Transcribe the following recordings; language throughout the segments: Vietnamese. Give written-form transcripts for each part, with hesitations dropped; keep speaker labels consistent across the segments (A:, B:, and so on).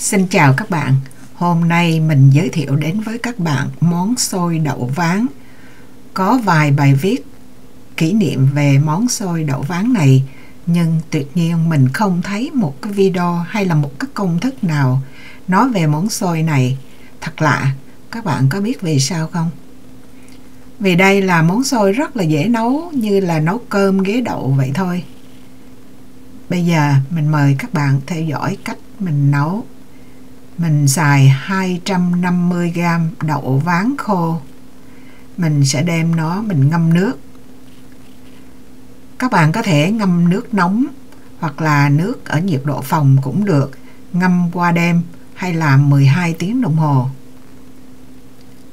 A: Xin chào các bạn. Hôm nay mình giới thiệu đến với các bạn món xôi đậu ván. Có vài bài viết kỷ niệm về món xôi đậu ván này, nhưng tuyệt nhiên mình không thấy một cái video hay là một cái công thức nào nói về món xôi này. Thật lạ, các bạn có biết vì sao không? Vì đây là món xôi rất là dễ nấu, như là nấu cơm ghế đậu vậy thôi. Bây giờ mình mời các bạn theo dõi cách mình nấu. Mình xài 250g đậu ván khô. Mình sẽ đem nó mình ngâm nước. Các bạn có thể ngâm nước nóng hoặc là nước ở nhiệt độ phòng cũng được, ngâm qua đêm hay là 12 tiếng đồng hồ.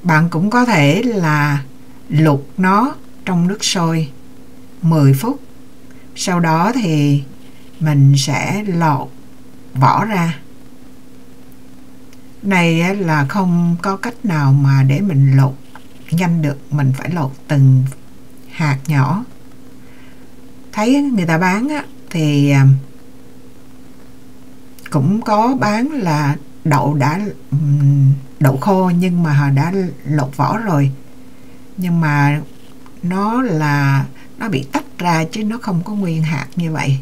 A: Bạn cũng có thể là luộc nó trong nước sôi 10 phút. Sau đó thì mình sẽ lột vỏ ra. Này là không có cách nào mà để mình lột nhanh được, mình phải lột từng hạt nhỏ. Thấy người ta bán á, thì cũng có bán là đậu khô nhưng mà họ đã lột vỏ rồi, nhưng mà nó bị tách ra chứ nó không có nguyên hạt như vậy.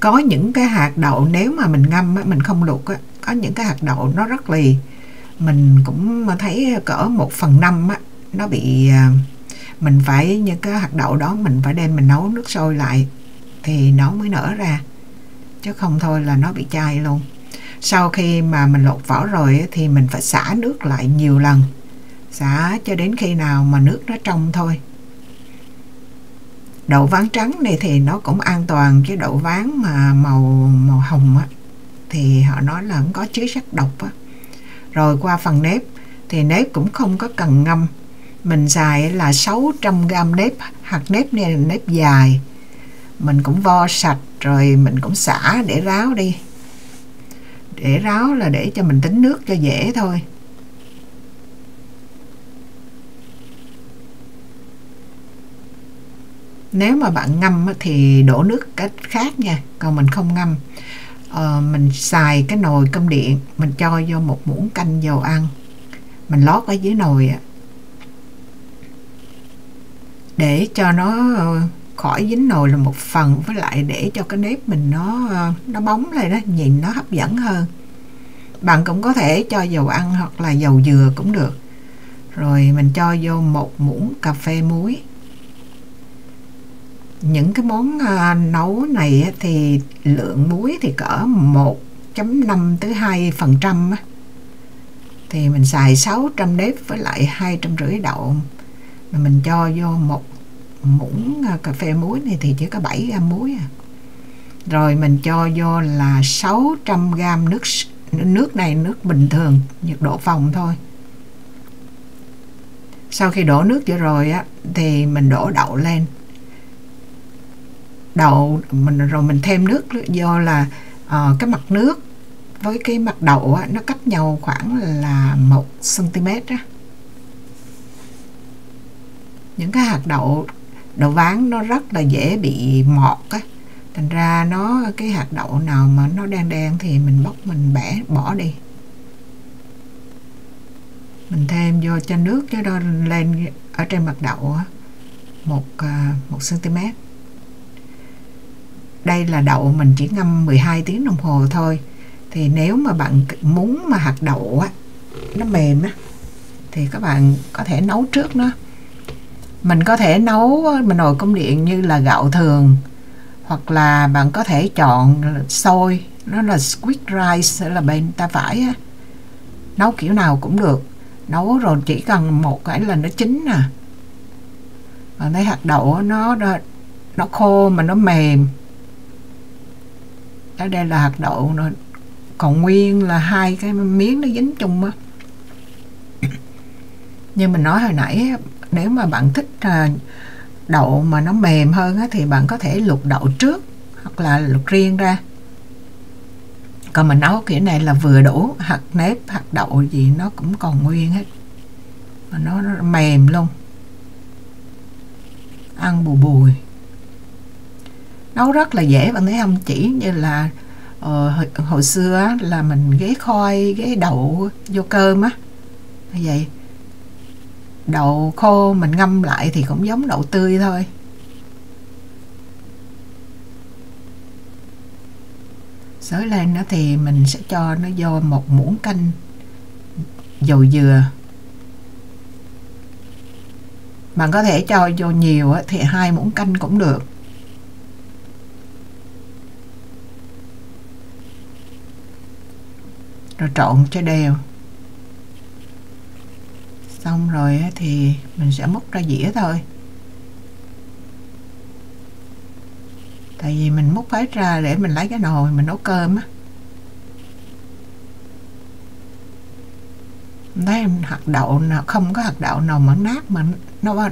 A: Có những cái hạt đậu nếu mà mình ngâm mình không luộc á, có những cái hạt đậu nó rất lì, mình cũng thấy cỡ 1/5 á, nó bị mình phải, những cái hạt đậu đó mình phải đem mình nấu nước sôi lại thì nó mới nở ra, chứ không thôi là nó bị chai luôn. Sau khi mà mình lột vỏ rồi thì mình phải xả nước lại nhiều lần, xả cho đến khi nào mà nước nó trong thôi. Đậu ván trắng này thì nó cũng an toàn, chứ đậu ván mà màu hồng á, thì họ nói là không có chứa chất độc á. Rồi qua phần nếp thì nếp cũng không có cần ngâm. Mình xài là 600g nếp. Hạt nếp này là nếp dài, mình cũng vo sạch rồi mình cũng xả để ráo đi. Để ráo là để cho mình tính nước cho dễ thôi. Nếu mà bạn ngâm thì đổ nước cách khác nha, còn mình không ngâm. Mình xài cái nồi cơm điện, mình cho vô 1 muỗng canh dầu ăn, mình lót ở dưới nồi để cho nó khỏi dính nồi là một phần, với lại để cho cái nếp mình nó bóng lại đó, nhìn nó hấp dẫn hơn. Bạn cũng có thể cho dầu ăn hoặc là dầu dừa cũng được. Rồi mình cho vô 1 muỗng cà phê muối. Những cái món nấu này thì lượng muối thì cỡ 1.5 tới 2%. Thì mình xài 600 nếp với lại 250 đậu. Mình cho vô 1 muỗng cà phê muối này thì chỉ có 7g muối. Rồi mình cho vô là 600g nước này, nước bình thường, nhiệt độ phòng thôi. Sau khi đổ nước vô rồi thì mình đổ đậu lên. Đậu rồi mình thêm nước vô là cái mặt nước với cái mặt đậu nó cách nhau khoảng là 1cm á. Những cái hạt đậu ván nó rất là dễ bị mọt á, thành ra cái hạt đậu nào mà nó đen thì mình mình bỏ đi. Mình thêm vô cho nước cho nó lên ở trên mặt đậu 1cm. Đây là đậu mình chỉ ngâm 12 tiếng đồng hồ thôi. Thì nếu mà bạn muốn mà hạt đậu nó mềm thì các bạn có thể nấu trước nó. Mình có thể nấu nồi cơm điện như là gạo thường, hoặc là bạn có thể chọn xôi, nó là squid rice là bên ta phải nấu kiểu nào cũng được. Nấu rồi chỉ cần một cái là nó chín nè. Còn thấy hạt đậu nó khô mà nó mềm. Ở đây là hạt đậu nó còn nguyên là 2 cái miếng nó dính chung á. Như mình nói hồi nãy, nếu mà bạn thích đậu mà nó mềm hơn thì bạn có thể luộc đậu trước hoặc là luộc riêng ra. Còn mình nấu kiểu này là vừa đủ, hạt nếp, hạt đậu gì nó cũng còn nguyên hết, mà nó mềm luôn, ăn bùi bùi. Nấu rất là dễ, bạn thấy không? Chỉ như là hồi xưa á, là mình ghé khoai, ghé đậu vô cơm á, như vậy. Đậu khô mình ngâm lại thì cũng giống đậu tươi thôi. Xới lên đó thì mình sẽ cho nó vô 1 muỗng canh dầu dừa. Bạn có thể cho vô nhiều thì 2 muỗng canh cũng được. Rồi trộn cho đều. Xong rồi thì mình sẽ múc ra dĩa thôi. Tại vì mình múc hết ra để mình lấy cái nồi mình nấu cơm á. Thấy hạt đậu nào không có hạt đậu nào mà nát mà nó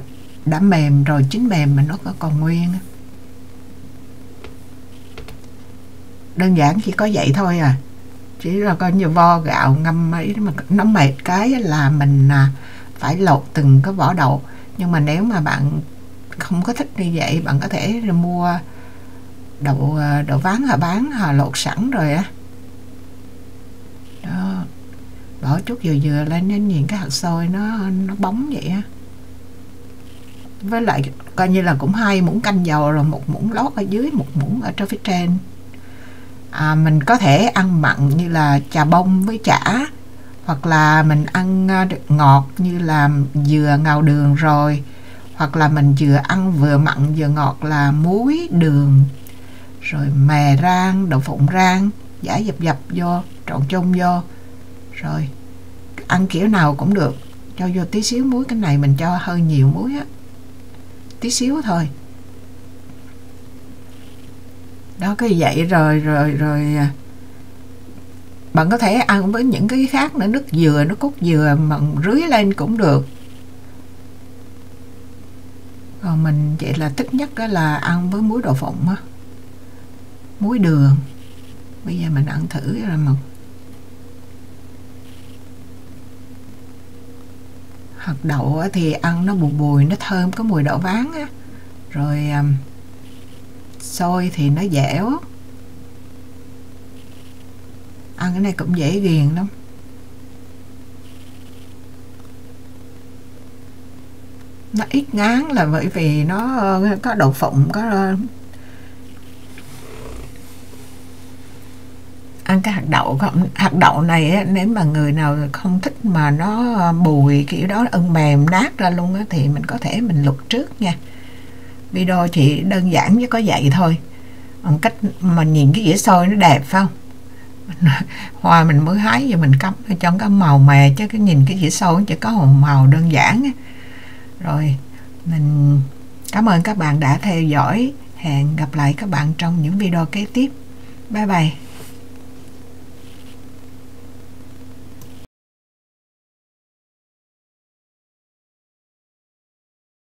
A: đã mềm rồi, chín mềm mà nó còn nguyên. Đơn giản chỉ có vậy thôi à. Chỉ là coi như vo gạo ngâm ấy, mà nó mệt cái là mình phải lột từng cái vỏ đậu. Nhưng mà nếu mà bạn không có thích như vậy, bạn có thể mua đậu ván họ bán họ lột sẵn rồi á. Đó, bỏ chút dừa dừa lên nên nhìn cái hạt xôi nó bóng vậy á. Với lại coi như là cũng 2 muỗng canh dầu, rồi 1 muỗng lót ở dưới, 1 muỗng ở phía trên. Mình có thể ăn mặn như là chà bông với chả, hoặc là mình ăn ngọt như là dừa ngào đường rồi, hoặc là mình vừa ăn vừa mặn vừa ngọt là muối, đường, rồi mè rang, đậu phụng rang, giã dập vô, trộn chung vô. Rồi ăn kiểu nào cũng được, cho vô tí xíu muối. Cái này mình cho hơi nhiều muối á, tí xíu thôi. Đó, cái vậy rồi bạn có thể ăn với những cái khác nữa, nước dừa, nước cốt dừa mà rưới lên cũng được. Còn mình vậy là thích nhất đó là ăn với muối đậu phụng á, muối đường. Bây giờ mình ăn thử rồi mà. Hạt đậu thì ăn nó bùi bùi, nó thơm, có mùi đậu ván á. Rồi xôi thì nó dẻo. Ăn cái này cũng dễ ghiền lắm. Nó ít ngán là bởi vì nó có đậu phụng, có ăn cái hạt đậu này á, nếu mà người nào không thích mà nó bùi kiểu đó, ưng mềm nát ra luôn á, thì mình có thể mình luộc trước nha. Video chỉ đơn giản với có vậy thôi. Bằng cách mà nhìn cái dĩa xôi nó đẹp phải không? Hoa mình mới hái giờ mình cắm cho cái màu mè, chứ cái nhìn cái dĩa xôi chỉ có một màu đơn giản á. Rồi mình cảm ơn các bạn đã theo dõi. Hẹn gặp lại các bạn trong những video kế tiếp. Bye bye.